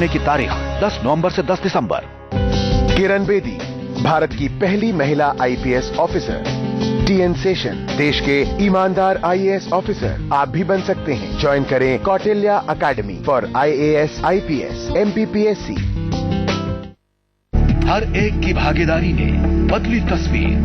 भरने की तारीख 10 नवंबर से 10 दिसंबर। किरण बेदी, भारत की पहली महिला आईपीएस ऑफिसर। टीएन शेषन, देश के ईमानदार आईएएस ऑफिसर आप भी बन सकते हैं। ज्वाइन करें Kautilya academy for IAS, IPS, MPPSC. हर एक की भागीदारी ने बदली तस्वीर,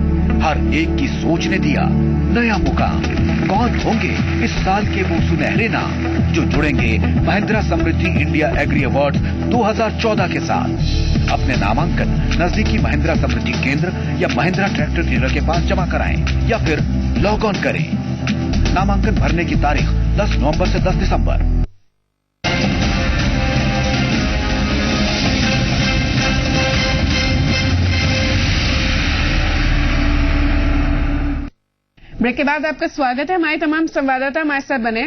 हर एक की सोच ने दिया नया मुकाम। कौन होंगे इस साल के वो सुनहरे नाम जो जुड़ेंगे महिंद्रा समृद्धि इंडिया एग्री अवार्ड 2014 के साथ? अपने नामांकन नजदीकी महिंद्रा समृद्धि केंद्र या महिंद्रा ट्रैक्टर डीलर के पास जमा कराएं या फिर लॉग ऑन करें। नामांकन भरने की तारीख 10 नवंबर से 10 दिसंबर। ब्रेक के बाद आपका स्वागत है। हमारे तमाम संवाददाता हमारे साथ बने।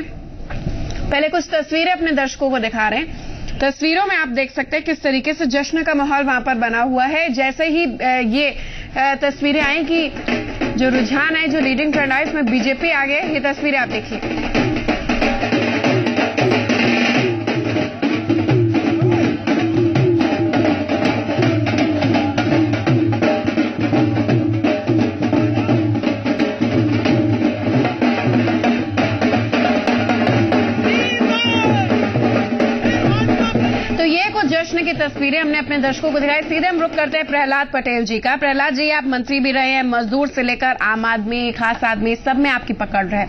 पहले कुछ तस्वीरें अपने दर्शकों को दिखा रहे हैं। तस्वीरों में आप देख सकते हैं किस तरीके से जश्न का माहौल वहां पर बना हुआ है। जैसे ही ये तस्वीरें आई कि जो रुझान है, जो लीडिंग ट्रेंड है, इसमें बीजेपी आ गए। ये तस्वीरें आप देखिए। जश्न की तस्वीरें हमने अपने दर्शकों को दिखाई। सीधे हम रुख करते हैं प्रहलाद पटेल जी का। प्रहलाद जी, आप मंत्री भी रहे हैं, मजदूर से लेकर आम आदमी, खास आदमी, सब में आपकी पकड़ है।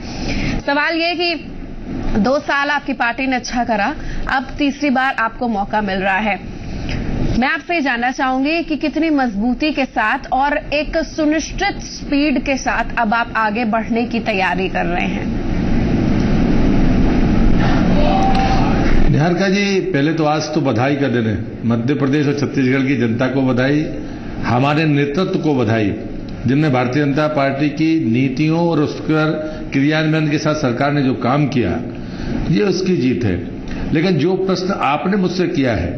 सवाल ये कि 2 साल आपकी पार्टी ने अच्छा करा, अब तीसरी बार आपको मौका मिल रहा है। मैं आपसे ये जानना चाहूंगी कि कितनी मजबूती के साथ और एक सुनिश्चित स्पीड के साथ अब आप आगे बढ़ने की तैयारी कर रहे हैं? निहारिका जी, पहले तो आज तो बधाई का दिन है। मध्य प्रदेश और छत्तीसगढ़ की जनता को बधाई, हमारे नेतृत्व को बधाई, जिनने भारतीय जनता पार्टी की नीतियों और उसके क्रियान्वयन के साथ सरकार ने जो काम किया, ये उसकी जीत है। लेकिन जो प्रश्न आपने मुझसे किया है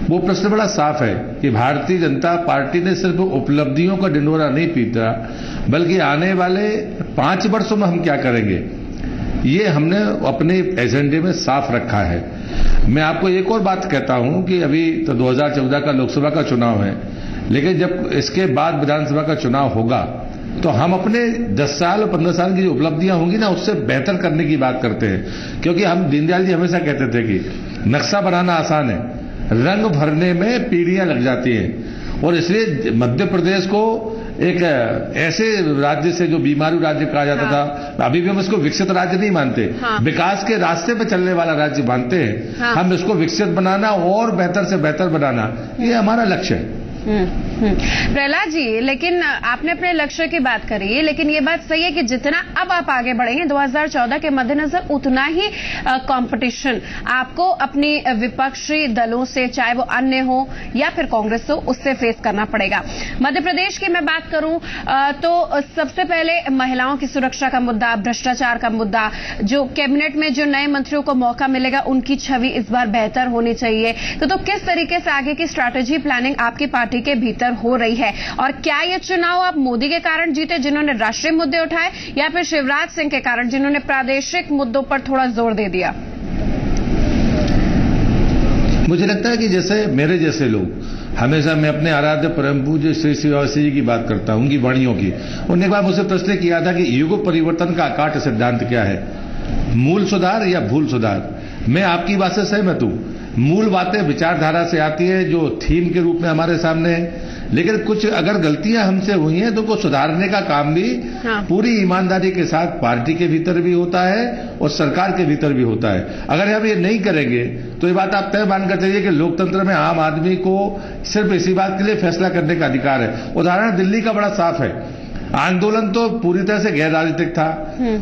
वो प्रश्न बड़ा साफ है कि भारतीय जनता पार्टी ने सिर्फ उपलब्धियों का ढिंढोरा नहीं पीटा, बल्कि आने वाले 5 वर्षों में हम क्या करेंगे, ये हमने अपने एजेंडे में साफ रखा है। मैं आपको एक और बात कहता हूं कि अभी तो 2014 का लोकसभा का चुनाव है, लेकिन जब इसके बाद विधानसभा का चुनाव होगा तो हम अपने 10 साल और 15 साल की जो उपलब्धियां होंगी ना, उससे बेहतर करने की बात करते हैं। क्योंकि हम दीनदयाल जी हमेशा कहते थे कि नक्शा बनाना आसान है, रंग भरने में पीढ़ियां लग जाती हैं। और इसलिए मध्य प्रदेश को एक ऐसे राज्य से जो बीमारू राज्य कहा जाता था, अभी भी हम इसको विकसित राज्य नहीं मानते, विकास के रास्ते पे चलने वाला राज्य मानते हैं। हम इसको विकसित बनाना और बेहतर से बेहतर बनाना, ये हमारा लक्ष्य है। प्रहलाद जी, लेकिन आपने अपने लक्ष्य की बात करी, लेकिन ये बात सही है कि जितना अब आप आगे बढ़ेंगे 2014 के मद्देनजर, उतना ही कंपटीशन आपको अपनी विपक्षी दलों से, चाहे वो अन्य हो या फिर कांग्रेस हो, उससे फेस करना पड़ेगा। मध्य प्रदेश की मैं बात करूं तो सबसे पहले महिलाओं की सुरक्षा का मुद्दा, भ्रष्टाचार का मुद्दा, जो कैबिनेट में जो नए मंत्रियों को मौका मिलेगा उनकी छवि इस बार बेहतर होनी चाहिए। तो किस तरीके से आगे की स्ट्रैटेजी प्लानिंग आपकी पार्टी के भीतर हो रही है? और क्या ये चुनाव आप मोदी के कारण जीते जिन्होंने राष्ट्रीय मुद्दे उठाए, या फिर शिवराज सिंह के कारण जिन्होंने प्रादेशिक मुद्दों पर थोड़ा जोर दे दिया? मुझे लगता है कि जैसे मेरे जैसे लोग, हमेशा मैं अपने आराध्य परम पूज्य श्री शिवासी जी की बात करता हूं, उनकी वाणियों की। उन्होंने एक बार मुझसे प्रश्न किया था कि युग परिवर्तन का अकाट सिद्धांत क्या है, मूल सुधार या भूल सुधार? मैं आपकी बात से सहमत हूं। मूल बातें विचारधारा से आती है जो थीम के रूप में हमारे सामने है, लेकिन कुछ अगर गलतियां हमसे हुई हैं तो उनको सुधारने का काम भी पूरी ईमानदारी के साथ पार्टी के भीतर भी होता है और सरकार के भीतर भी होता है। अगर हम ये नहीं करेंगे तो ये बात आप तय मानकर चलिए कि लोकतंत्र में आम आदमी को सिर्फ इसी बात के लिए फैसला करने का अधिकार है। उदाहरण दिल्ली का बड़ा साफ है। आंदोलन तो पूरी तरह से गैर राजनीतिक था,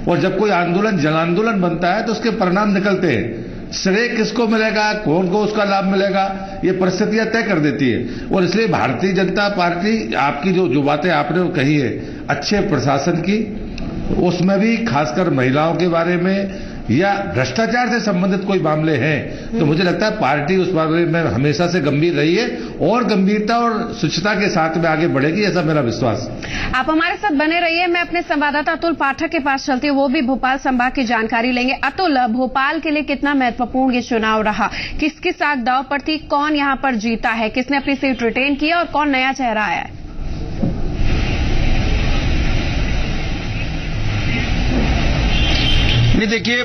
और जब कोई आंदोलन जन आंदोलन बनता है तो उसके परिणाम निकलते हैं। श्रेय किसको मिलेगा, कौन को उसका लाभ मिलेगा, ये परिस्थितियां तय कर देती है। और इसलिए भारतीय जनता पार्टी, आपकी जो बातें आपने कही है अच्छे प्रशासन की, उसमें भी खासकर महिलाओं के बारे में, या भ्रष्टाचार से संबंधित कोई मामले हैं तो मुझे लगता है पार्टी उस मामले में हमेशा से गंभीर रही है और गंभीरता और स्वच्छता के साथ में आगे बढ़ेगी, ऐसा मेरा विश्वास। आप हमारे साथ बने रहिए। मैं अपने संवाददाता अतुल पाठक के पास चलती हूँ, वो भी भोपाल संभाग की जानकारी लेंगे। अतुल, भोपाल के लिए कितना महत्वपूर्ण ये चुनाव रहा, किसकी साख दांव पर थी, कौन यहां पर जीता है, किसने अपनी सीट रिटेन की और कौन नया चेहरा आया है? नहीं, देखिए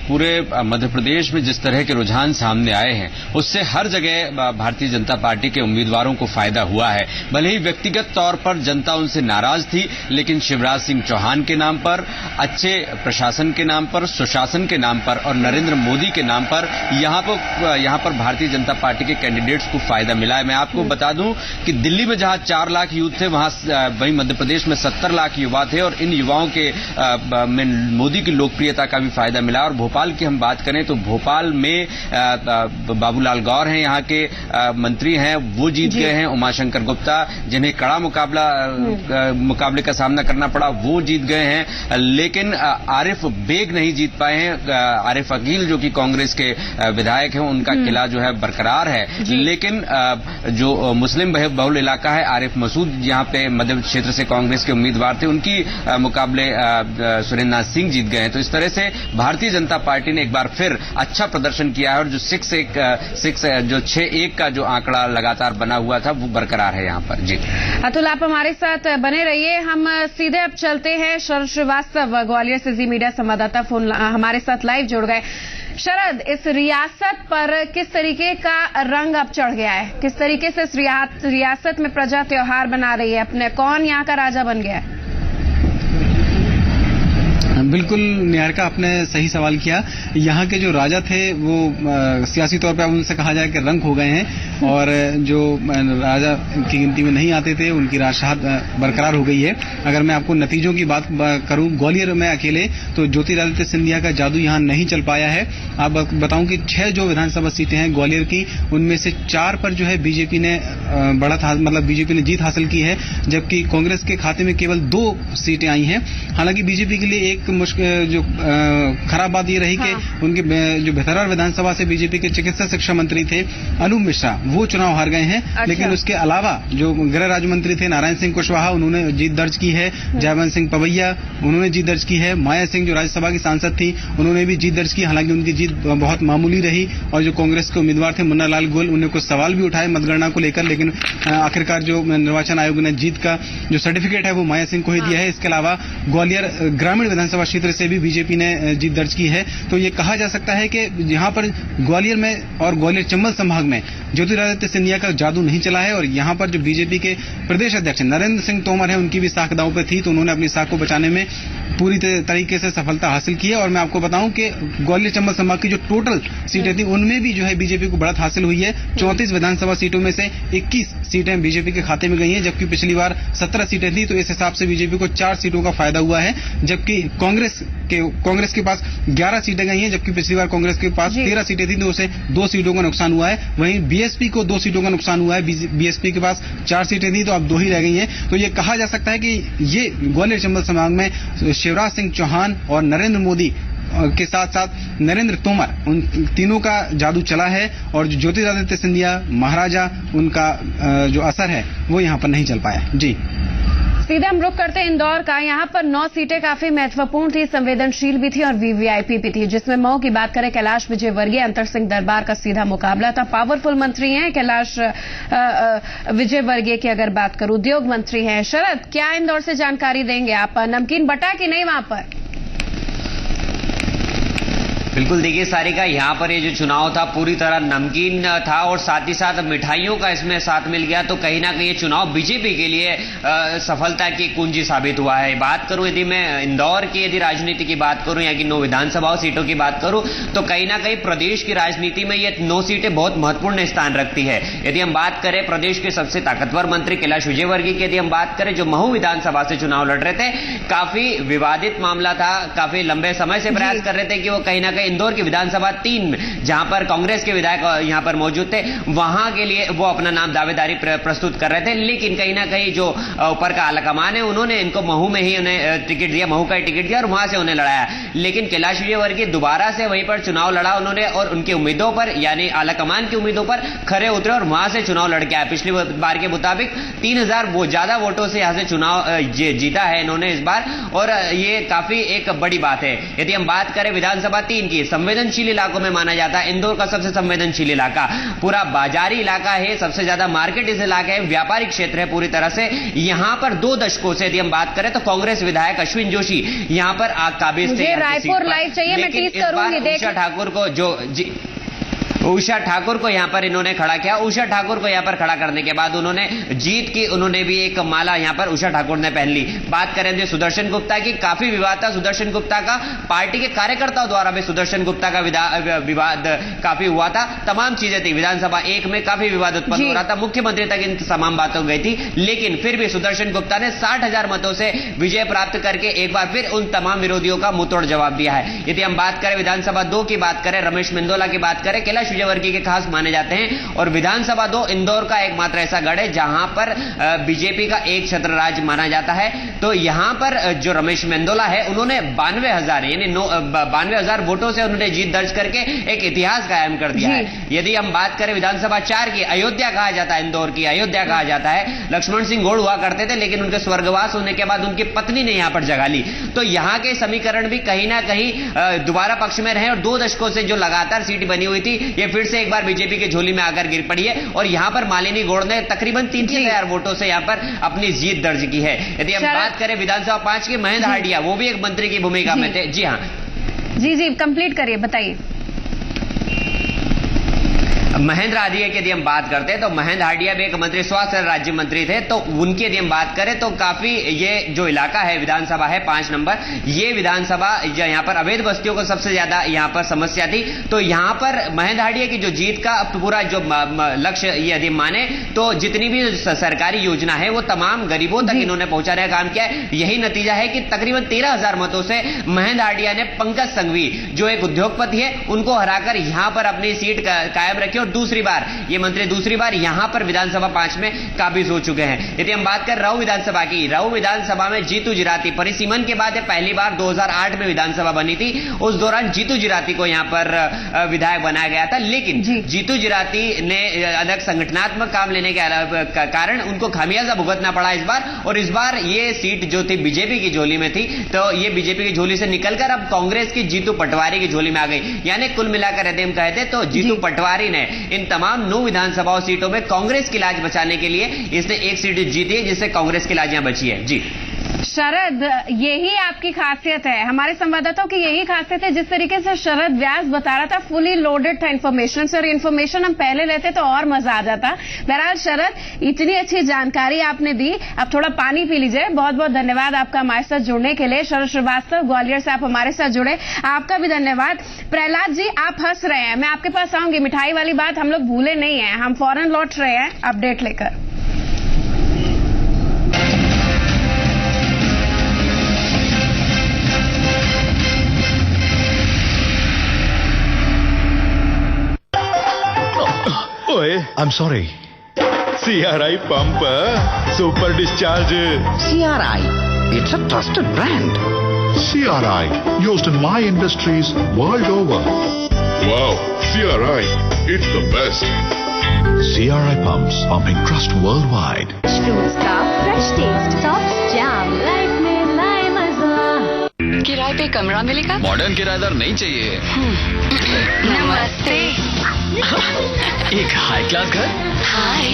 पूरे मध्य प्रदेश में जिस तरह के रुझान सामने आए हैं उससे हर जगह भारतीय जनता पार्टी के उम्मीदवारों को फायदा हुआ है। भले ही व्यक्तिगत तौर पर जनता उनसे नाराज थी, लेकिन शिवराज सिंह चौहान के नाम पर, अच्छे प्रशासन के नाम पर, सुशासन के नाम पर और नरेंद्र मोदी के नाम पर यहां पर भारतीय जनता पार्टी के कैंडिडेट्स को फायदा मिला है। मैं आपको बता दूं कि दिल्ली में जहां 4 लाख यूथ थे वहीं मध्य प्रदेश में 70 लाख युवा थे और इन युवाओं के में मोदी की लोकप्रियता का भी फायदा मिला। और भोपाल की हम बात करें तो भोपाल में बाबूलाल गौर हैं, यहाँ के मंत्री हैं, वो जीत गए हैं। उमाशंकर गुप्ता, जिन्हें कड़ा मुकाबले का सामना करना पड़ा, वो जीत गए हैं। लेकिन आरिफ बेग नहीं जीत पाए हैं। आरिफ अकील जो कि कांग्रेस के विधायक हैं, उनका किला जो है बरकरार है। लेकिन जो मुस्लिम बहुल इलाका है, आरिफ मसूद यहाँ पे मध्य क्षेत्र से कांग्रेस के उम्मीदवार थे, उनकी मुकाबले सुरेंद्र नाथ सिंह जीत गए हैं। तो इस तरह से भारतीय जनता पार्टी ने एक बार फिर अच्छा प्रदर्शन किया है और जो 6-1 का जो आंकड़ा लगातार बना हुआ था वो बरकरार है यहाँ पर। जी अतुल, आप हमारे साथ बने रहिए। हम सीधे अब चलते हैं शरद श्रीवास्तव, ग्वालियर से जी मीडिया संवाददाता फोन हमारे साथ लाइव जुड़ गए। शरद, इस रियासत पर किस तरीके का रंग अब चढ़ गया है? किस तरीके से इस रियासत में प्रजा त्योहार बना रही है अपने? कौन यहाँ का राजा बन गया है? बिल्कुल निहारिका, आपने सही सवाल किया। यहाँ के जो राजा थे वो सियासी तौर पर उनसे कहा जाए कि रंग हो गए हैं और जो राजा की गिनती में नहीं आते थे उनकी राजशाह बरकरार हो गई है। अगर मैं आपको नतीजों की बात करूं, ग्वालियर में अकेले तो ज्योतिरादित्य सिंधिया का जादू यहाँ नहीं चल पाया है। आप बताऊं कि 6 जो विधानसभा सीटें हैं ग्वालियर की, उनमें से 4 पर जो है बीजेपी ने बीजेपी ने जीत हासिल की है, जबकि कांग्रेस के खाते में केवल 2 सीटें आई हैं। हालांकि बीजेपी के लिए एक जो खराब बात ये रही कि उनके जो भितरवार विधानसभा से बीजेपी के चिकित्सा शिक्षा मंत्री थे अनूप मिश्रा, वो चुनाव हार गए हैं। अच्छा। लेकिन उसके अलावा जो गृह राज्य मंत्री थे नारायण सिंह कुशवाहा, उन्होंने जीत दर्ज की है। जयवंत सिंह पवैया, उन्होंने जीत दर्ज की है। माया सिंह जो राज्यसभा की सांसद थी, उन्होंने भी जीत दर्ज की। हालांकि उनकी जीत बहुत मामूली रही और जो कांग्रेस के उम्मीदवार थे मुन्ना लाल गोयल, उन्हें कुछ सवाल भी उठाए मतगणना को लेकर, लेकिन आखिरकार जो निर्वाचन आयोग ने जीत का जो सर्टिफिकेट है वो माया सिंह को ही दिया है। इसके अलावा ग्वालियर ग्रामीण विधानसभा क्षेत्र से भी बीजेपी ने जीत दर्ज की है। तो ये कहा जा सकता है कि यहाँ पर ग्वालियर में और ग्वालियर चंबल संभाग में ज्योतिरादित्य सिंधिया का जादू नहीं चला है। और यहाँ पर जो बीजेपी के प्रदेश अध्यक्ष नरेंद्र सिंह तोमर है, उनकी भी साख दांव पे थी, तो उन्होंने अपनी साख को बचाने में पूरी तरीके से सफलता हासिल की है। और मैं आपको बताऊं कि ग्वालियर चंबल संभाग की जो टोटल सीटें थी उनमें भी जो है बीजेपी को बढ़त हासिल हुई है। 34 विधानसभा सीटों में से 21 सीटें बीजेपी के खाते में गई हैं, जबकि पिछली बार 17 सीटें थी। तो इस हिसाब से बीजेपी को 4 सीटों का फायदा हुआ है, जबकि कांग्रेस के पास 11 सीटें गई हैं, जबकि पिछली बार कांग्रेस के पास 13 सीटें थी, तो उसे 2 सीटों का नुकसान हुआ है। वहीं बीएसपी को 2 सीटों का नुकसान हुआ है। बीएसपी के पास 4 सीटें थी, तो अब 2 ही रह गई हैं। तो ये कहा जा सकता है कि ये ग्वालियर चंबल संभाग में शिवराज सिंह चौहान और नरेंद्र मोदी के साथ साथ नरेंद्र तोमर, उन तीनों का जादू चला है। और जो ज्योतिरादित्य सिंधिया महाराजा, उनका जो असर है वो यहाँ पर नहीं चल पाया। जी सीधे हम रुक करते हैं इंदौर का। यहाँ पर 9 सीटें काफी महत्वपूर्ण थी, संवेदनशील भी थी और वीवीआईपी भी थी, जिसमें मऊ की बात करें कैलाश विजयवर्गीय अंतर सिंह दरबार का सीधा मुकाबला था। पावरफुल मंत्री हैं कैलाश विजयवर्गीय की अगर बात करूं, उद्योग मंत्री हैं। शरद, क्या इंदौर से जानकारी देंगे आप? नमकीन बटा कि नहीं वहां पर? बिल्कुल, देखिए सारिका, यहाँ पर ये जो चुनाव था पूरी तरह नमकीन था और साथ ही साथ मिठाइयों का इसमें साथ मिल गया। तो कहीं ना कहीं ये चुनाव बीजेपी के लिए सफलता की कुंजी साबित हुआ है। बात करूं यदि मैं इंदौर की यदि राजनीति की बात करूं, यहाँ की 9 विधानसभा सीटों की बात करूं, तो कहीं ना कहीं प्रदेश की राजनीति में ये 9 सीटें बहुत महत्वपूर्ण स्थान रखती है। यदि हम बात करें प्रदेश के सबसे ताकतवर मंत्री कैलाश विजयवर्गीय की, यदि हम बात करें जो महू विधानसभा से चुनाव लड़ रहे थे, काफी विवादित मामला था, काफी लंबे समय से प्रयास कर रहे थे कि वो कहीं ना कहीं करें इंदौर की विधानसभा 3 में, जहां पर कांग्रेस के विधायक यहां पर मौजूद थे, वहां के लिए वो अपना नाम दावेदारी प्रस्तुत कर रहे थे, लेकिन कहीं ना कहीं जो ऊपर का आलाकमान है उन्होंने इनको महू में ही उन्हें टिकट दिया, महू का टिकट दिया और वहां से उन्हें लड़ाया। लेकिन कैलाश विजयवर्गीय दोबारा से वहीं पर चुनाव लड़ा उन्होंने और उनकी उम्मीदों पर यानी आलाकमान की उम्मीदों पर खरे उतरे और वहां से चुनाव लड़ के आए। पिछली बार के मुताबिक 3000 ज्यादा वोटों से यहां से चुनाव जीता है इन्होंने इस बार, और ये काफी एक बड़ी बात है। यदि हम बात करें विधानसभा 3 की, संवेदनशील इलाकों में माना जाता है इंदौर का सबसे संवेदनशील इलाका, पूरा बाजारी इलाका है, सबसे ज्यादा मार्केट इस इलाके है, व्यापारिक क्षेत्र है पूरी तरह से। यहां पर 2 दशकों से यदि हम बात करें तो कांग्रेस विधायक अश्विन जोशी यहां पर काबिज थे। रायपुर लाइव चाहिए, मैं टीज करूंगी। उषा ठाकुर को उषा ठाकुर को यहां पर इन्होंने खड़ा किया। उषा ठाकुर को यहां पर खड़ा करने के बाद उन्होंने जीत की, उन्होंने भी एक माला यहां पर उषा ठाकुर ने पहन ली। बात करें जो सुदर्शन गुप्ता की, काफी विवाद था सुदर्शन गुप्ता का, पार्टी के कार्यकर्ताओं द्वारा भी सुदर्शन गुप्ता का विवाद काफी हुआ था, तमाम चीजें थी। विधानसभा 1 में काफी विवाद उत्पन्न हो रहा था, मुख्यमंत्री तक इन तमाम बातों गई थी, लेकिन फिर भी सुदर्शन गुप्ता ने 60,000 मतों से विजय प्राप्त करके एक बार फिर उन तमाम विरोधियों का मुंहतोड़ जवाब दिया है। यदि हम बात करें विधानसभा 2 की बात करें, रमेश मेंदोला की बात करें, कैलाश विजयवर्गीय के खास माने जाते हैं, और विधानसभा 2 इंदौर का एकमात्र ऐसा गढ़ है जहां पर बीजेपी का एक छत्र राज माना जाता है। तो यहां पर जो रमेश मेंदोला है उन्होंने 92,000 यानी 92,000 वोटों से उन्होंने जीत दर्ज करके एक इतिहास कायम कर दिया है। यदि हम बात करें विधानसभा 4 की, अयोध्या कहा जाता है, इंदौर की अयोध्या कहा जाता है, लक्ष्मण सिंह गौड़ हुआ करते थे, लेकिन उनके स्वर्गवास होने के बाद उनकी पत्नी ने यहां पर जगह ली। तो यहां के समीकरण भी कहीं ना कहीं दोबारा पक्ष में रहे, और 2 दशकों से जो लगातार सीट बनी हुई थी ये फिर से एक बार बीजेपी के झोली में आकर गिर पड़ी है, और यहां पर मालिनी गौड़ ने तकरीबन 3,000 वोटों से यहां पर अपनी जीत दर्ज की है। यदि हम बात करें विधानसभा 5 की, महेंद्र हार्डिया, वो भी एक मंत्री की भूमिका में थे। जी हाँ, जी कंप्लीट करिए, बताइए। महेंद्र हार्डिया की यदि हम बात करते हैं तो महेंद्र हार्डिया भी एक मंत्री, स्वास्थ्य राज्य मंत्री थे, तो उनकी यदि हम बात करें तो काफी ये जो इलाका है विधानसभा है 5 नंबर, ये विधानसभा यहाँ पर अवैध बस्तियों को सबसे ज्यादा यहाँ पर समस्या थी। तो यहाँ पर महेंद्र हार्डिया की जो जीत का पूरा जो लक्ष्य यदि माने तो जितनी भी सरकारी योजना है वो तमाम गरीबों तक इन्होंने पहुंचाने का काम किया है। यही नतीजा है कि तकरीबन 13,000 मतों से महेंद्र हार्डिया ने पंकज संघवी जो एक उद्योगपति है उनको हराकर यहाँ पर अपनी सीट कायम रखी, दूसरी बार ये मंत्री दूसरी बार यहां पर विधानसभा 5 में काबिज हो चुके हैं। यदि हम बात करें राऊ विधानसभा की, राऊ विधानसभा में जीतू जिराती, परिसीमन के बाद पहली बार 2008 में विधानसभा बनी थी, उस दौरान जीतू जिराती को यहां पर विधायक बनाया गया था, लेकिन जीतू जिराती ने अलग संगठनात्मक काम लेने के कारण उनको खामियाजा भुगतना पड़ा इस बार, और इस बार ये सीट जो थी बीजेपी की झोली में थी, तो ये बीजेपी की झोली से निकलकर अब कांग्रेस की जीतू पटवारी की झोली में आ गई। यानी कुल मिलाकर यदि हम कहते तो जीतू पटवारी ने इन तमाम 9 विधानसभाओं सीटों में कांग्रेस की लाज बचाने के लिए इसने एक सीट जीती है, जिससे कांग्रेस की लाज यहां बची है। जी शरद, यही आपकी खासियत है, हमारे संवाददाताओं की यही खासियत है, जिस तरीके से शरद व्यास बता रहा था, फुली लोडेड था इन्फॉर्मेशन से, और इन्फॉर्मेशन हम पहले लेते तो और मजा आ जाता। बहरहाल शरद, इतनी अच्छी जानकारी आपने दी, अब थोड़ा पानी पी लीजिए। बहुत बहुत धन्यवाद आपका हमारे साथ जुड़ने के लिए। शरद श्रीवास्तव ग्वालियर से आप हमारे साथ जुड़े, आपका भी धन्यवाद। प्रहलाद जी, आप हंस रहे हैं, मैं आपके पास आऊंगी, मिठाई वाली बात हम लोग भूले नहीं है, हम फौरन लौट रहे हैं अपडेट लेकर। I'm sorry. CRI pump, super discharge. CRI, it's a trusted brand. CRI, used in my industries world over. Wow, CRI, it's the best. CRI pumps, pumping trust worldwide. Fruits का fresh taste, soft jam, life में लाए मजा। किराए पे कमरा मिलेगा? Modern किराएदार नहीं चाहिए। नमस्ते। एक हाई क्लास घर? हाय।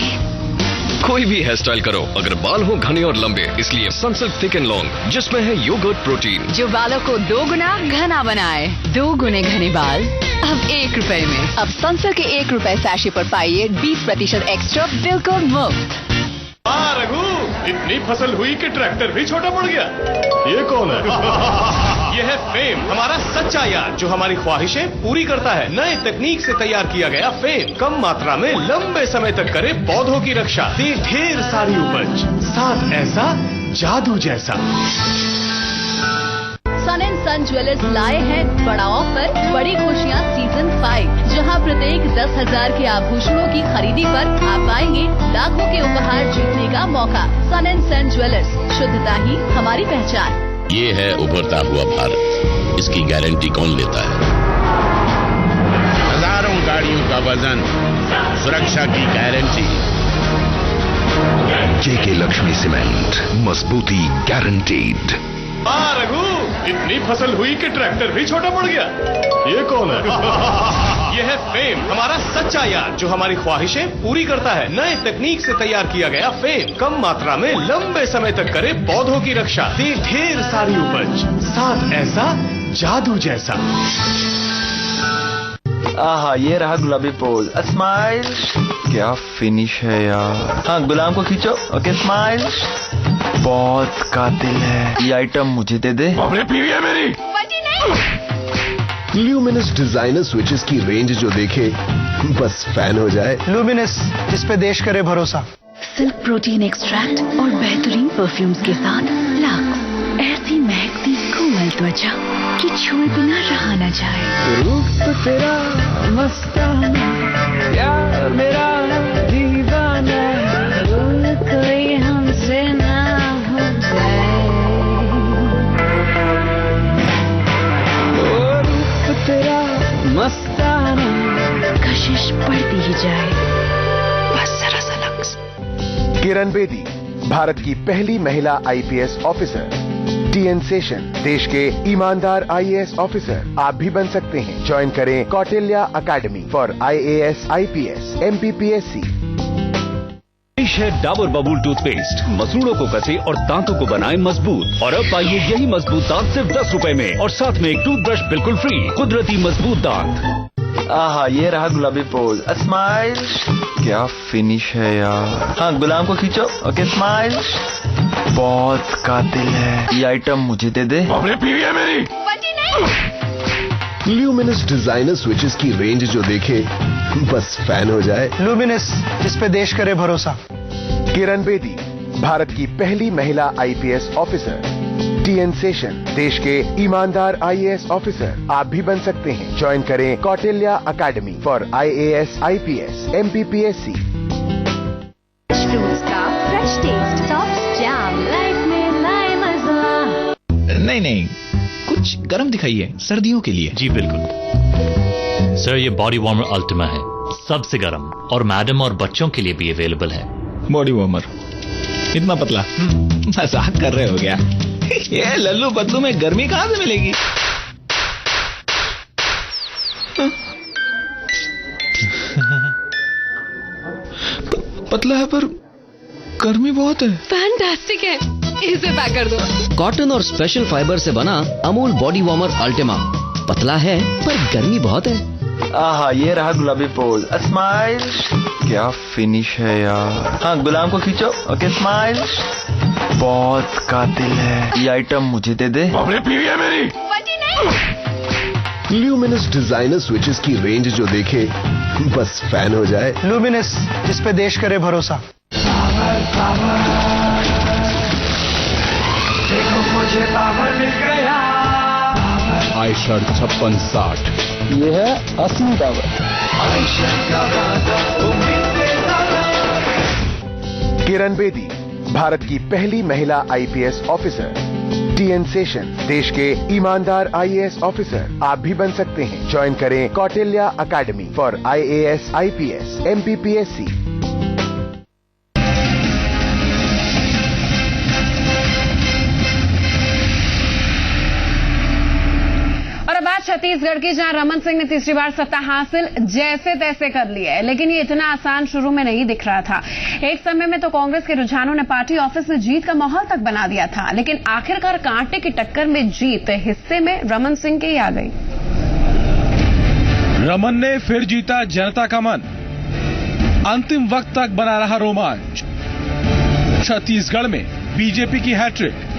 कोई भी हेयर स्टाइल करो, अगर बाल हो घने और लंबे, इसलिए सनसिल्क थिक एंड लॉन्ग, जिसमें है योगर्ट प्रोटीन, जो बालों को 2 गुना घना बनाए। 2 गुने घने बाल अब 1 रुपए में। अब सनसिल्क के 1 रुपए सैशे पर पाइए 20% एक्स्ट्रा बिल्कुल मुफ्त। रघु, इतनी फसल हुई कि ट्रैक्टर भी छोटा पड़ गया। ये कौन है? ये है फेम, हमारा सच्चा यार, जो हमारी ख्वाहिशें पूरी करता है। नए तकनीक से तैयार किया गया फेम कम मात्रा में लंबे समय तक करे पौधों की रक्षा, दे ढेर सारी उपज, साथ ऐसा जादू जैसा। सन एंड सन ज्वेलर्स लाए हैं बड़ा ऑफर, बड़ी खुशियाँ सीजन 5, जहां प्रत्येक 10,000 के आभूषणों की खरीदी पर आप पाएंगे लाखों के उपहार जीतने का मौका। सन एंड सन ज्वेलर्स, शुद्धता ही हमारी पहचान। ये है उभरता हुआ भारत, इसकी गारंटी कौन लेता है? हजारों गाड़ियों का वजन, सुरक्षा की गारंटी। जेके लक्ष्मी सीमेंट, मजबूती गारंटीड। रघु, इतनी फसल हुई कि ट्रैक्टर भी छोटा पड़ गया। ये कौन है? ये है फेम, हमारा सच्चा यार जो हमारी ख्वाहिशें पूरी करता है। नए तकनीक से तैयार किया गया फेम कम मात्रा में लंबे समय तक करे पौधों की रक्षा, दे ढेर सारी उपज, साथ ऐसा जादू जैसा। आहा, ये रहा गुलाबी पोज, स्माइल। क्या फिनिश है यार। हाँ, गुलाम को खींचो। Okay, smile. बहुत कातिल है। ये आइटम मुझे दे दे। अपने पीवी है मेरी। ल्यूमिनस डिजाइनर स्विचेस की रेंज जो देखे बस फैन हो जाए। लुमिनस, जिस पे देश करे भरोसा। सिल्क प्रोटीन एक्सट्रैक्ट और बेहतरीन परफ्यूम्स के साथ लाख ऐसी महकती कोमल त्वचा कि छुए बिना रहा न जाए। रूप तेरा मस्ताना, यार मेरा दीवाना, कोई हमसे ना हो जाए। रूप तेरा मस्ताना, कशिश बढ़ती ही जाए, बस जरा सा लफ्ज़। किरण बेदी, भारत की पहली महिला आईपीएस ऑफिसर। टीएन सेशन, देश के ईमानदार आईएएस ऑफिसर आप भी बन सकते हैं। ज्वाइन करें Kautilya academy for IAS, IPS, MPPSC। पेश है डाबर बबूल टूथपेस्ट, मसूड़ों को कसे और दांतों को बनाए मजबूत। और अब पाइए यही मजबूत दांत सिर्फ 10 रुपए में, और साथ में एक टूथब्रश बिल्कुल फ्री। कुदरती मजबूत दांत। आहा, ये रहा गुलाबी पोज, स्माइल। क्या फिनिश है यार। हाँ, गुलाम को खींचो। Okay, smile. बहुत कातिल है। ये आइटम मुझे दे दे। अपने पीवी है मेरी। ल्यूमिनस डिजाइनर स्विचेस की रेंज जो देखे बस फैन हो जाए। लुमिनस, जिस पे देश करे भरोसा। किरण बेदी, भारत की पहली महिला आईपीएस ऑफिसर। टीएन सेशन, देश के ईमानदार IAS ऑफिसर आप भी बन सकते हैं। ज्वाइन करें Kautilya academy for IAS, IPS, MPPSC। Fruits का फ्रेश टेस्ट, सॉफ्ट जाम, लाइफ में लाए मजा। नहीं, कुछ गर्म दिखाइए, सर्दियों के लिए। जी बिल्कुल सर, ये बॉडी वार्मर अल्टिमा है, सबसे गर्म, और मैडम और बच्चों के लिए भी अवेलेबल है। बॉडी वार्मर इतना पतला? मजाक कर रहे हो क्या? ये लल्लू पतलू में गर्मी कहां से मिलेगी? पतला है पर गर्मी बहुत है। फैंटास्टिक है, इसे पैक कर दो। कॉटन और स्पेशल फाइबर से बना अमूल बॉडी वार्मर अल्टिमा, पतला है पर गर्मी बहुत है। आहा, ये रहा गुलाबी पोज, स्माइल। क्या फिनिश है यार। हाँ, गुलाम को खींचो। Okay, smile. बहुत कातिल है। ये आइटम मुझे दे दे। अपने पीवी है मेरी। ल्यूमिनस डिजाइनर स्विचेस की रेंज जो देखे बस फैन हो जाए। लुमिनस, जिस पे देश करे भरोसा। देखो मुझे पावर मिल गया। आयशर 5660, ये है असली पावर। किरण बेदी, भारत की पहली महिला आईपीएस ऑफिसर। टीएन सेशन, देश के ईमानदार IAS ऑफिसर आप भी बन सकते हैं। ज्वाइन करें Kautilya academy for IAS, IPS, MPPSC। और अब बात छत्तीसगढ़ की, जहां रमन सिंह ने तीसरी बार सत्ता हासिल जैसे तैसे कर लिया है, लेकिन ये इतना आसान शुरू में नहीं दिख रहा था। एक समय में तो कांग्रेस के रुझानों ने पार्टी ऑफिस में जीत का माहौल तक बना दिया था, लेकिन आखिरकार कांटे की टक्कर में जीत हिस्से में रमन सिंह के ही आ गई। रमन ने फिर जीता जनता का मन, अंतिम वक्त तक बना रहा रोमांच। छत्तीसगढ़ में बीजेपी की हैट्रिक।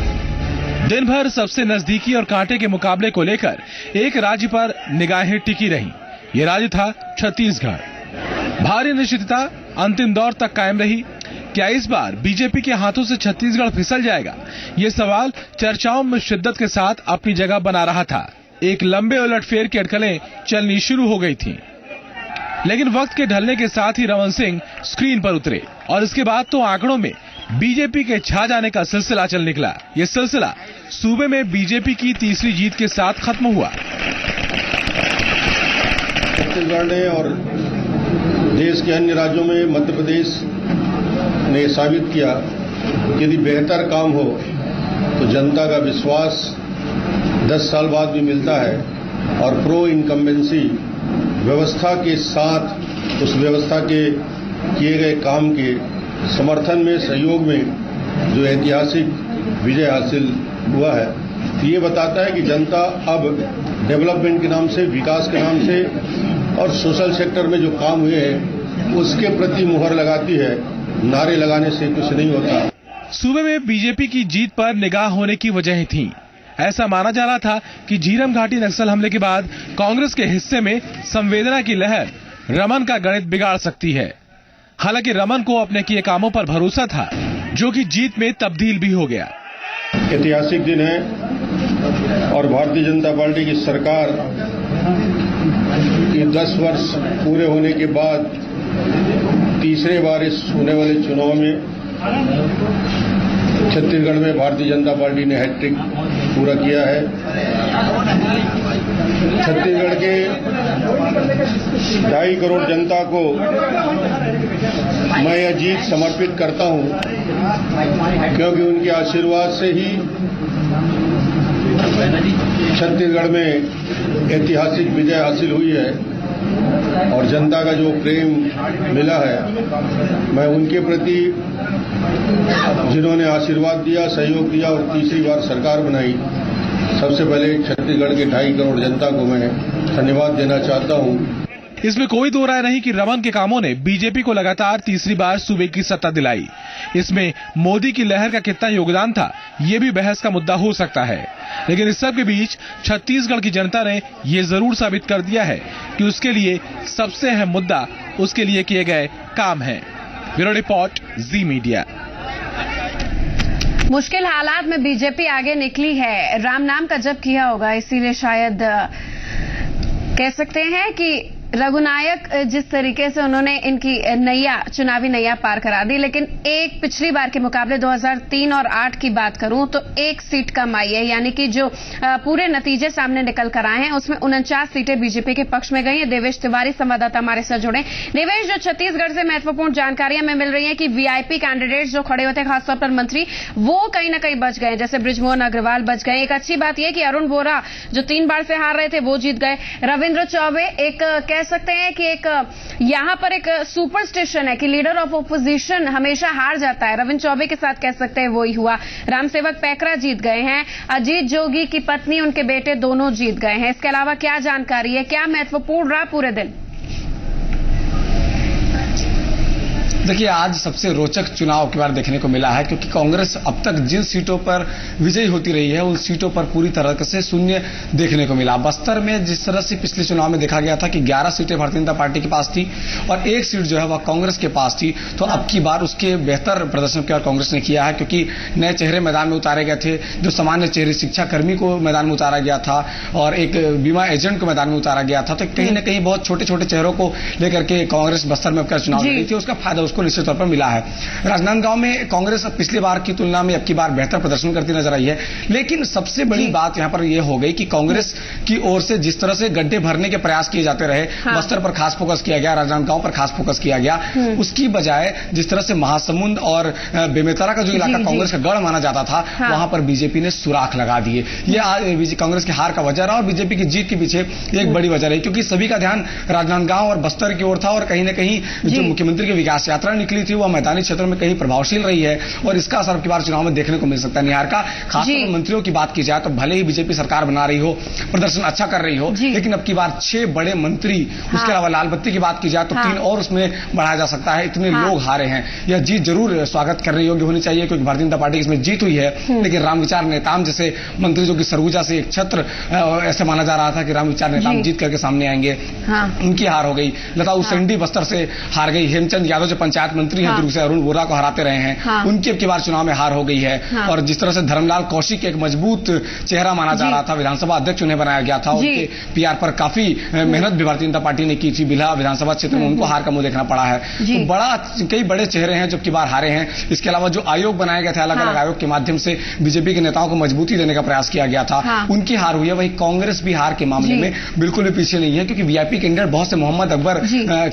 दिन भर सबसे नजदीकी और कांटे के मुकाबले को लेकर एक राज्य पर निगाहें टिकी रही। ये राज्य था छत्तीसगढ़। भारी अनिश्चितता अंतिम दौर तक कायम रही। क्या इस बार बीजेपी के हाथों से छत्तीसगढ़ फिसल जाएगा? ये सवाल चर्चाओं में शिद्दत के साथ अपनी जगह बना रहा था। एक लंबे उलटफेर की अटकलें चलनी शुरू हो गई थीं। लेकिन वक्त के ढलने के साथ ही रमन सिंह स्क्रीन पर उतरे और इसके बाद तो आंकड़ों में बीजेपी के छा जाने का सिलसिला चल निकला। ये सिलसिला सूबे में बीजेपी की तीसरी जीत के साथ खत्म हुआ। छत्तीसगढ़ ने और देश के अन्य राज्यों में मध्य प्रदेश ने साबित किया कि यदि बेहतर काम हो तो जनता का विश्वास 10 साल बाद भी मिलता है और प्रो इनकम्बेंसी व्यवस्था के साथ उस व्यवस्था के किए गए काम के समर्थन में, सहयोग में जो ऐतिहासिक विजय हासिल हुआ है, तो ये बताता है कि जनता अब डेवलपमेंट के नाम से, विकास के नाम से और सोशल सेक्टर में जो काम हुए हैं उसके प्रति मुहर लगाती है। नारे लगाने से कुछ नहीं होता। सूबे में बीजेपी की जीत पर निगाह होने की वजह थी। ऐसा माना जा रहा था कि झीरम घाटी नक्सल हमले के बाद कांग्रेस के हिस्से में संवेदना की लहर रमन का गणित बिगाड़ सकती है। हालांकि रमन को अपने किए कामों पर भरोसा था, जो कि जीत में तब्दील भी हो गया। ऐतिहासिक दिन है और भारतीय जनता पार्टी की सरकार के 10 वर्ष पूरे होने के बाद तीसरे बार इस होने वाले चुनाव में छत्तीसगढ़ में भारतीय जनता पार्टी ने हैट्रिक पूरा किया है। छत्तीसगढ़ के 2.5 करोड़ जनता को मैं यह जीत समर्पित करता हूं, क्योंकि उनके आशीर्वाद से ही छत्तीसगढ़ में ऐतिहासिक विजय हासिल हुई है और जनता का जो प्रेम मिला है, मैं उनके प्रति जिन्होंने आशीर्वाद दिया, सहयोग दिया और तीसरी बार सरकार बनाई, सबसे पहले छत्तीसगढ़ के 2.5 करोड़ जनता को मैं धन्यवाद देना चाहता हूं। इसमें कोई दो राय नहीं कि रमन के कामों ने बीजेपी को लगातार तीसरी बार सूबे की सत्ता दिलाई। इसमें मोदी की लहर का कितना योगदान था, ये भी बहस का मुद्दा हो सकता है। लेकिन इस सब के बीच छत्तीसगढ़ की जनता ने ये जरूर साबित कर दिया है कि उसके लिए सबसे अहम मुद्दा उसके लिए किए गए काम है। ब्यूरो रिपोर्ट, जी मीडिया। मुश्किल हालात में बीजेपी आगे निकली है। राम नाम का जप किया होगा, इसीलिए शायद कह सकते हैं कि रघुनायक जिस तरीके से उन्होंने इनकी चुनावी नैया पार करा दी। लेकिन एक पिछली बार के मुकाबले 2003 और 8 की बात करूं तो 1 सीट कम आई है, यानी कि जो पूरे नतीजे सामने निकल कर आए हैं उसमें 49 सीटें बीजेपी के पक्ष में गई हैं। देवेश तिवारी संवाददाता हमारे साथ जुड़े। देवेश, जो छत्तीसगढ़ से महत्वपूर्ण जानकारियां हमें मिल रही है कि वीआईपी कैंडिडेट्स जो खड़े होते खासतौर पर मंत्री, वो कहीं ना कहीं बच गए, जैसे बृजमोहन अग्रवाल बच गए। एक अच्छी बात यह कि अरुण वोरा जो 3 बार से हार रहे थे वो जीत गए। रविंद्र चौबे एक कह सकते हैं कि एक यहां पर एक सुपरस्टिशन है कि लीडर ऑफ ओपोजिशन हमेशा हार जाता है। रविंद्र चौबे के साथ कह सकते हैं वही हुआ। रामसेवक पैकरा जीत गए हैं। अजीत जोगी की पत्नी, उनके बेटे दोनों जीत गए हैं। इसके अलावा क्या जानकारी है, क्या महत्वपूर्ण रहा पूरे दिन? देखिए, आज सबसे रोचक चुनाव की बार देखने को मिला है, क्योंकि कांग्रेस अब तक जिन सीटों पर विजयी होती रही है उन सीटों पर पूरी तरह से शून्य देखने को मिला। बस्तर में जिस तरह से पिछले चुनाव में देखा गया था कि 11 सीटें भारतीय जनता पार्टी के पास थी और 1 सीट जो है वह कांग्रेस के पास थी, तो अब की बार उसके बेहतर प्रदर्शन की कांग्रेस ने किया है, क्योंकि नए चेहरे मैदान में उतारे गए थे। जो सामान्य चेहरे, शिक्षा कर्मी को मैदान में उतारा गया था और एक बीमा एजेंट को मैदान में उतारा गया था, तो कहीं न कहीं बहुत छोटे छोटे चेहरों को लेकर के कांग्रेस बस्तर में अपना चुनाव लड़ी थी। उसका फायदा उसको निश्चित तौर पर मिला है। राजनांदगांव में कांग्रेस पिछली बार की तुलना में अब की बार बेहतर प्रदर्शन करती नजर आई है। लेकिन सबसे बड़ी बात यहां पर यह हो गई कि कांग्रेस की ओर से जिस तरह से गड्ढे भरने के प्रयास किए जाते रहे, बस्तर पर खास फोकस किया गया, राजनांदगांव पर खास फोकस किया गया, उसकी बजाय जिस तरह से महासमुंद और बेमेतरा का जो इलाका कांग्रेस का गढ़ माना जाता था, वहां पर बीजेपी ने सुराख लगा दिए। यह कांग्रेस की हार का वजह रहा और बीजेपी की जीत के पीछे एक बड़ी वजह रही, क्योंकि सभी का ध्यान राजनांदगांव और बस्तर की ओर था और कहीं न कहीं जो मुख्यमंत्री की विकास यात्रा निकली थी वह मैदानी क्षेत्रों में कहीं प्रभावशील रही है और इसका असर अब की बार चुनाव में देखने को मिल सकता है। निहार का खासतौर पर मंत्रियों की बात की जाए तो भले ही बीजेपी सरकार बना रही हो, प्रदर्शन अच्छा कर रही हो, लेकिन अब की बार 6 बड़े मंत्री, उसके अलावा लाल बत्ती की बात की जाए तो 3 और उसमें बढ़ाया जा सकता है। इतने लोग हारे हैं। यह जीत जरूर स्वागत करने योग्य होनी चाहिए, क्योंकि भारतीय जनता पार्टी इसमें जीत हुई है। लेकिन रामविचार नेताम जैसे मंत्री जो कि सरगुजा से एक छत्र ऐसे माना जा रहा था कि रामविचार नेताम जीत करके सामने आएंगे, उनकी हार हो गई। लता उसेंडी बस्तर से हार गई। हेमचंद यादव जो पंचायत मंत्री हैं दुर्ग से अरुण वोरा को हराते रहे हैं, उनकी अब की बार चुनाव में हार हो गई है। और जिस तरह से धर्मलाल कौशिक एक मजबूत चेहरा माना जा रहा था, विधानसभा अध्यक्ष उन्हें बनाया गया था, उनके पीआर पर काफी मेहनत भी भारतीय जनता पार्टी ने की थी, बिल्हा विधानसभा क्षेत्र में उनको हार का मुंह देखना पड़ा है। तो कई बड़े चेहरे हैं जो की बार हारे हैं। इसके अलावा जो आयोग बनाए गए थे, अलग अलग आयोग के माध्यम से बीजेपी के नेताओं को मजबूती देने का प्रयास किया गया था, उनकी हार हुई है। वही कांग्रेस भी हार के मामले में बिल्कुल भी पीछे नहीं है, क्योंकि वीआईपी कैंडिडेट बहुत से मोहम्मद अकबर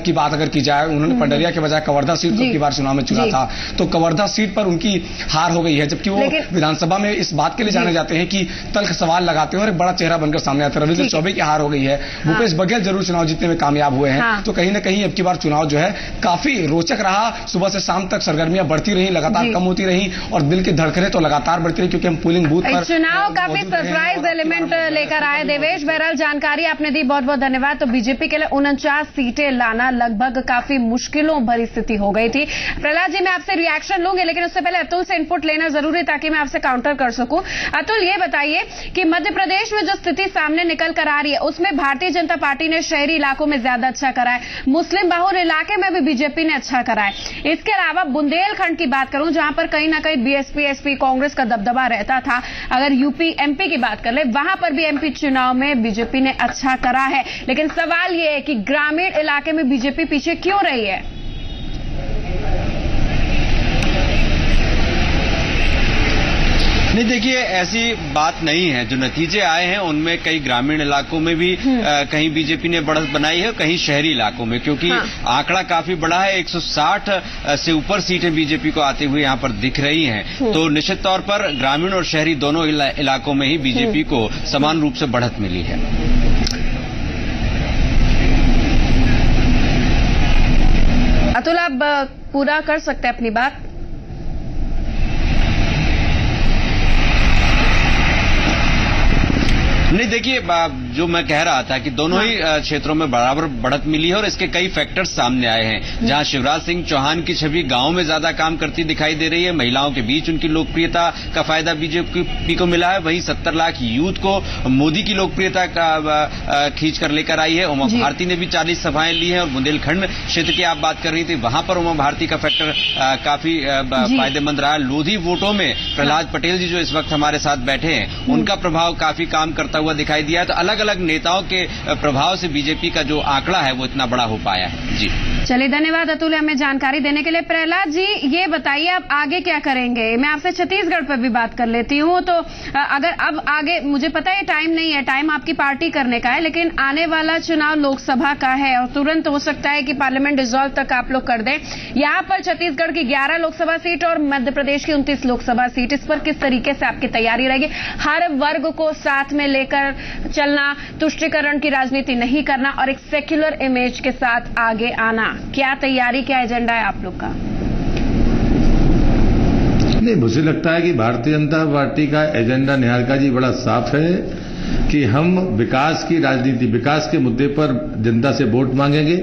की बात अगर की जाए, उन्होंने पंडरिया के बजाय कवर्धा सीट को की बार चुनाव में चुना था, तो कवर्धा सीट पर उनकी हार हो गई है। जबकि वो विधानसभा में इस बात के लिए जाने जाते हैं कि तल्ख सवाल लगाते हैं और एक बड़ा चेहरा बनकर सामने आते हैं। रविंद्र चौबे की हार हो गई है। भूपेश बघेल जरूर चुनाव जीतने में कामयाब हुए हैं। तो कहीं ना कहीं अब की बार चुनाव जो है काफी रोचक रहा। सुबह से शाम तक सरगर्मियां बढ़ती रही, लगातार कम होती रही, और दिल की धड़कनें तो लगातार बढ़ती रही, क्योंकि हम पोलिंग बूथ पर चुनाव काफी सरप्राइज एलिमेंट लेकर आए। देवेश, बहरहाल जानकारी आपने दी, बहुत बहुत धन्यवाद। तो बीजेपी के लिए 49 सीटें लाना लगभग काफी मुश्किलों भरी स्थिति हो गई थी। प्रहलाद जी, मैं आपसे रिएक्शन लूंगी, लेकिन उससे पहले अतुल से इनपुट लेना जरूरी, ताकि मैं आपसे काउंटर कर सकूं। अतुल, ये बताइए कि मध्य प्रदेश में जो स्थिति सामने निकल कर आ रही है, उसमें भारतीय जनता पार्टी ने शहरी इलाकों में ज्यादा अच्छा करा है, मुस्लिम बहुल इलाके में भी बीजेपी ने अच्छा करा है। इसके अलावा बुंदेलखंड की बात करूं, जहां पर कहीं ना कहीं बीएसपी एसपी कांग्रेस का दबदबा रहता था, अगर यूपी एमपी की बात कर ले, वहां पर भी एमपी चुनाव में बीजेपी ने अच्छा करा है। लेकिन सवाल यह है कि ग्रामीण इलाके में बीजेपी पीछे क्यों रही है? नहीं, देखिए, ऐसी बात नहीं है। जो नतीजे आए हैं उनमें कई ग्रामीण इलाकों में भी कहीं बीजेपी ने बढ़त बनाई है, कहीं शहरी इलाकों में, क्योंकि आंकड़ा काफी बड़ा है। 160 से ऊपर सीटें बीजेपी को आते हुए यहां पर दिख रही हैं। तो निश्चित तौर पर ग्रामीण और शहरी दोनों इलाकों में ही बीजेपी को समान रूप से बढ़त मिली है। अतुल, आप पूरा कर सकते हैं अपनी बात? नहीं, देखिए, जो मैं कह रहा था कि दोनों ही क्षेत्रों में बराबर बढ़त मिली है, और इसके कई फैक्टर्स सामने आए हैं। जहां शिवराज सिंह चौहान की छवि गांव में ज्यादा काम करती दिखाई दे रही है, महिलाओं के बीच उनकी लोकप्रियता का फायदा बीजेपी को मिला है। वहीं 70 लाख यूथ को मोदी की लोकप्रियता का खींच कर लेकर आई है। उमा भारती ने भी 40 सभाएं ली हैं, और बुंदेलखंड क्षेत्र की आप बात कर रही थी, वहां पर उमा भारती का फैक्टर काफी फायदेमंद रहा। लोधी वोटों में प्रहलाद पटेल जी जो इस वक्त हमारे साथ बैठे हैं, उनका प्रभाव काफी काम करता हुआ दिखाई दिया है। तो अलग अलग नेताओं के प्रभाव से बीजेपी का जो आंकड़ा है वो इतना बड़ा हो पाया है। जी, चलिए, धन्यवाद अतुल हमें जानकारी देने के लिए। प्रहलाद जी, ये बताइए आप आगे क्या करेंगे? मैं आपसे छत्तीसगढ़ पर भी बात कर लेती हूँ। तो अगर अब आगे, मुझे पता है टाइम नहीं है, टाइम आपकी पार्टी करने का है, लेकिन आने वाला चुनाव लोकसभा का है, और तुरंत हो सकता है कि पार्लियामेंट डिसॉल्व तक आप लोग कर दें। यहाँ पर छत्तीसगढ़ की 11 लोकसभा सीट और मध्य प्रदेश की 29 लोकसभा सीट, इस पर किस तरीके से आपकी तैयारी रहेगी? हर वर्ग को साथ में लेकर चलना, तुष्टीकरण की राजनीति नहीं करना, और एक सेक्युलर इमेज के साथ आगे आना, क्या तैयारी, क्या एजेंडा है आप लोग का? नहीं, मुझे लगता है कि भारतीय जनता पार्टी का एजेंडा, निहारिका जी, बड़ा साफ है कि हम विकास की राजनीति, विकास के मुद्दे पर जनता से वोट मांगेंगे।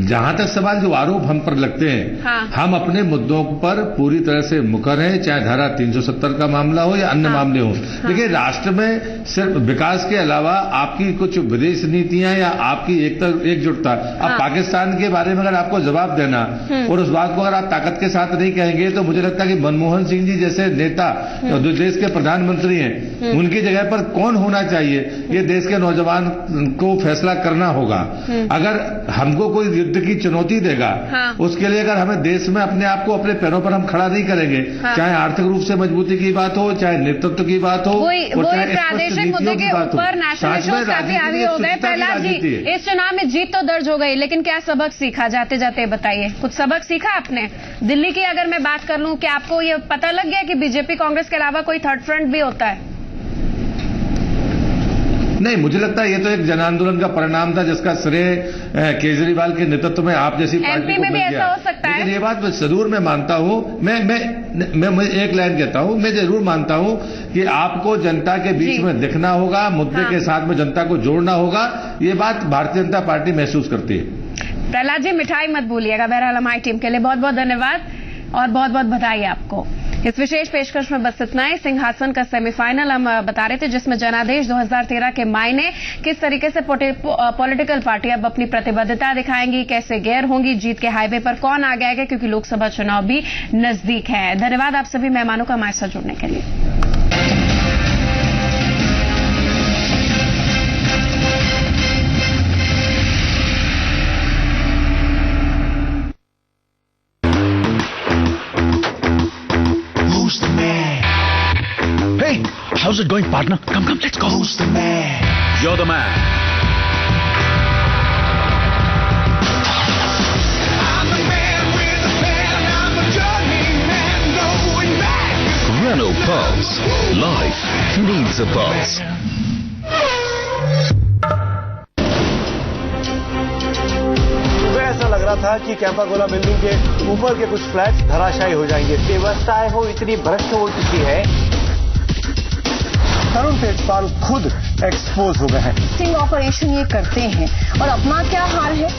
जहां तक सवाल जो आरोप हम पर लगते हैं, हम अपने मुद्दों पर पूरी तरह से मुकर हैं, चाहे धारा 370 का मामला हो या अन्य मामले हो। देखिए, राष्ट्र में सिर्फ विकास के अलावा आपकी कुछ विदेश नीतियां या आपकी एकजुटता, अब पाकिस्तान के बारे में अगर आपको जवाब देना और उस बात को अगर आप ताकत के साथ नहीं कहेंगे, तो मुझे लगता है कि मनमोहन सिंह जी जैसे नेता जो देश के प्रधानमंत्री हैं, उनकी जगह पर कौन होना चाहिए, ये देश के नौजवान को फैसला करना होगा। अगर हमको कोई युद्ध की चुनौती देगा, उसके लिए अगर हमें देश में अपने आप को अपने पैरों पर हम खड़ा नहीं करेंगे, चाहे आर्थिक रूप से मजबूती की बात हो, चाहे नेतृत्व की बात हो, प्रादेशिक मुद्दे के ऊपर नेशनल इश्यूज काफी आगे हो गए। प्रहलाद जी, इस चुनाव में जीत तो दर्ज हो गई, लेकिन क्या सबक सीखा? जाते जाते बताइए, कुछ सबक सीखा आपने? दिल्ली की अगर मैं बात कर लूं, क्या आपको ये पता लग गया कि बीजेपी कांग्रेस के अलावा कोई थर्ड फ्रंट भी होता है? नहीं, मुझे लगता है ये तो एक जन आंदोलन का परिणाम था, जिसका श्रेय केजरीवाल के नेतृत्व में आप जैसी पार्टी को मिल गया। ऐसा हो सकता है, लेकिन ये बात जरूर मैं मानता हूं, मैं एक लाइन कहता हूं, मैं जरूर मानता हूं कि आपको जनता के बीच में दिखना होगा, मुद्दे के साथ में जनता को जोड़ना होगा। ये बात भारतीय जनता पार्टी महसूस करती है। प्रहलाद जी, मिठाई मत भूलिएगा। बहरहाल हमारी टीम के लिए बहुत बहुत धन्यवाद और बहुत बहुत बधाई आपको। इस विशेष पेशकश में बस इतना ही। सिंहासन का सेमीफाइनल हम बता रहे थे, जिसमें जनादेश 2013 के मायने, किस तरीके से पॉलिटिकल पार्टी अब अपनी प्रतिबद्धता दिखाएंगी, कैसे गैर होंगी, जीत के हाईवे पर कौन आगे आएगा, क्योंकि लोकसभा चुनाव भी नजदीक है। धन्यवाद आप सभी मेहमानों का हमारे साथ जुड़ने के लिए। Hey, how's it going, partner? Come, let's go. Who's the man? You're the man. I'm the man with the plan. I'm a journeyman going back. Renault Pulse. Life needs a pulse. सुबह ऐसा लग रहा था कि कैंपागोला building के ऊपर के कुछ फ्लैट्स धराशायी हो जाएंगे। व्यवस्थाएं हो इतनी भ्रष्ट हो चुकी है। तरुण तेजपाल खुद एक्सपोज हो गए हैं। स्टिंग ऑपरेशन ये करते हैं और अपना क्या हाल है।